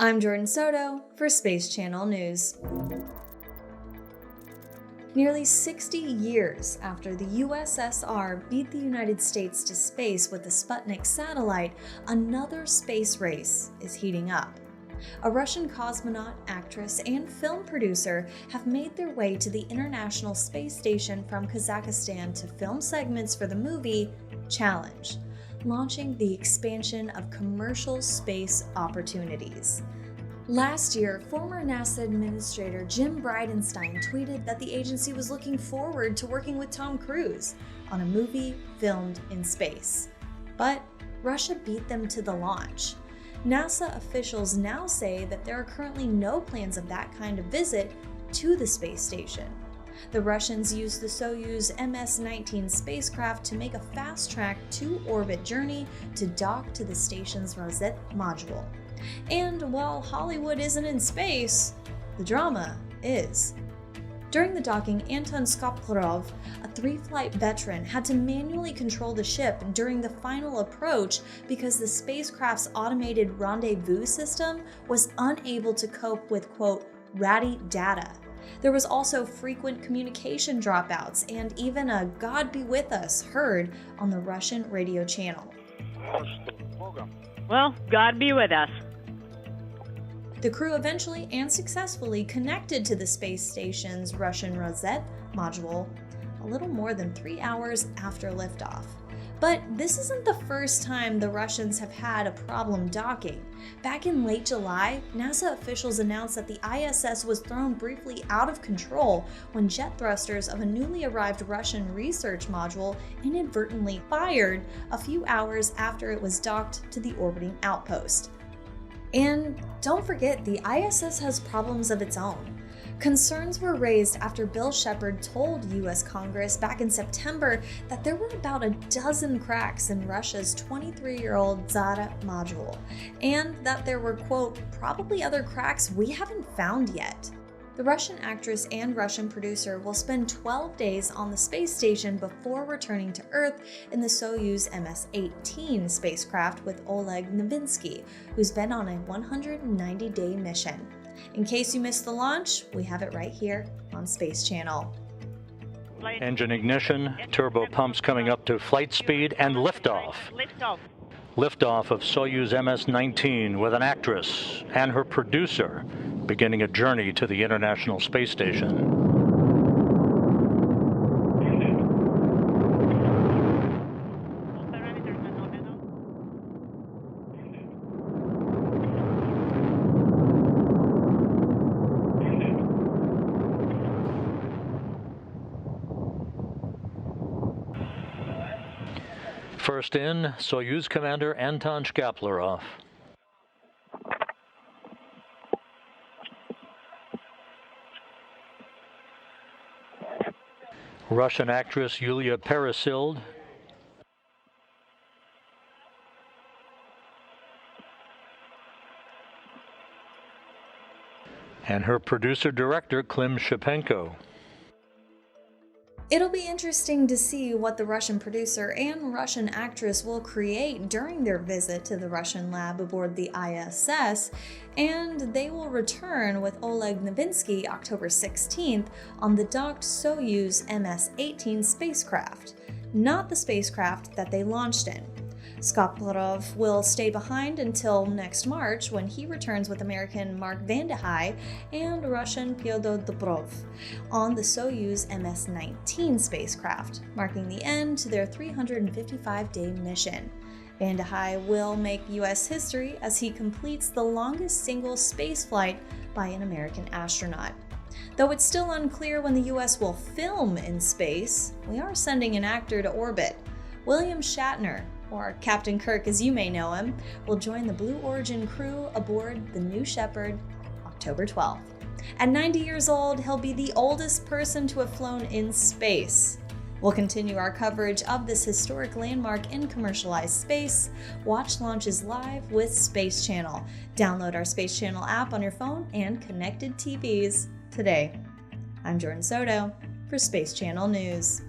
I'm Jordan Soto for Space Channel News. Nearly 60 years after the USSR beat the United States to space with the Sputnik satellite, another space race is heating up. A Russian cosmonaut, actress, and film producer have made their way to the International Space Station from Kazakhstan to film segments for the movie Challenge, launching the expansion of commercial space opportunities. Last year, former NASA Administrator Jim Bridenstine tweeted that the agency was looking forward to working with Tom Cruise on a movie filmed in space. But Russia beat them to the launch. NASA officials now say that there are currently no plans of that kind of visit to the space station. The Russians used the Soyuz MS-19 spacecraft to make a fast-track to-orbit journey to dock to the station's Rosette module. And while Hollywood isn't in space, the drama is. During the docking, Anton Skoplarov, a three-flight veteran, had to manually control the ship during the final approach because the spacecraft's automated rendezvous system was unable to cope with, quote, ratty data. There was also frequent communication dropouts and even a "God be with us" heard on the Russian radio channel. Well, God be with us. The crew eventually and successfully connected to the space station's Russian Rosette module a little more than 3 hours after liftoff. But this isn't the first time the Russians have had a problem docking. Back in late July, NASA officials announced that the ISS was thrown briefly out of control when jet thrusters of a newly arrived Russian research module inadvertently fired a few hours after it was docked to the orbiting outpost. And don't forget, the ISS has problems of its own. Concerns were raised after Bill Shepard told U.S. Congress back in September that there were about a dozen cracks in Russia's 23-year-old Zara module, and that there were, quote, probably other cracks we haven't found yet. The Russian actress and Russian producer will spend 12 days on the space station before returning to Earth in the Soyuz MS-18 spacecraft with Oleg Novinsky, who's been on a 190-day mission. In case you missed the launch, we have it right here on Space Channel. Engine ignition, turbo pumps coming up to flight speed, and liftoff. Liftoff of Soyuz MS-19 with an actress and her producer beginning a journey to the International Space Station. First in, Soyuz Commander Anton Skoplarov. Russian actress Yulia Peresild. And her producer-director, Klim Shipenko. It'll be interesting to see what the Russian producer and Russian actress will create during their visit to the Russian lab aboard the ISS, and they will return with Oleg Novinsky October 16th on the docked Soyuz MS-18 spacecraft, not the spacecraft that they launched in. Skoplarov will stay behind until next March when he returns with American Mark Vande Hei and Russian Fyodor Dobrov on the Soyuz MS-19 spacecraft, marking the end to their 355-day mission. Vande Hei will make U.S. history as he completes the longest single spaceflight by an American astronaut. Though it's still unclear when the U.S. will film in space, we are sending an actor to orbit. William Shatner, or Captain Kirk as you may know him, will join the Blue Origin crew aboard the New Shepard October 12th. At 90 years old, he'll be the oldest person to have flown in space. We'll continue our coverage of this historic landmark in commercialized space. Watch launches live with Space Channel. Download our Space Channel app on your phone and connected TVs today. I'm Jordan Soto for Space Channel News.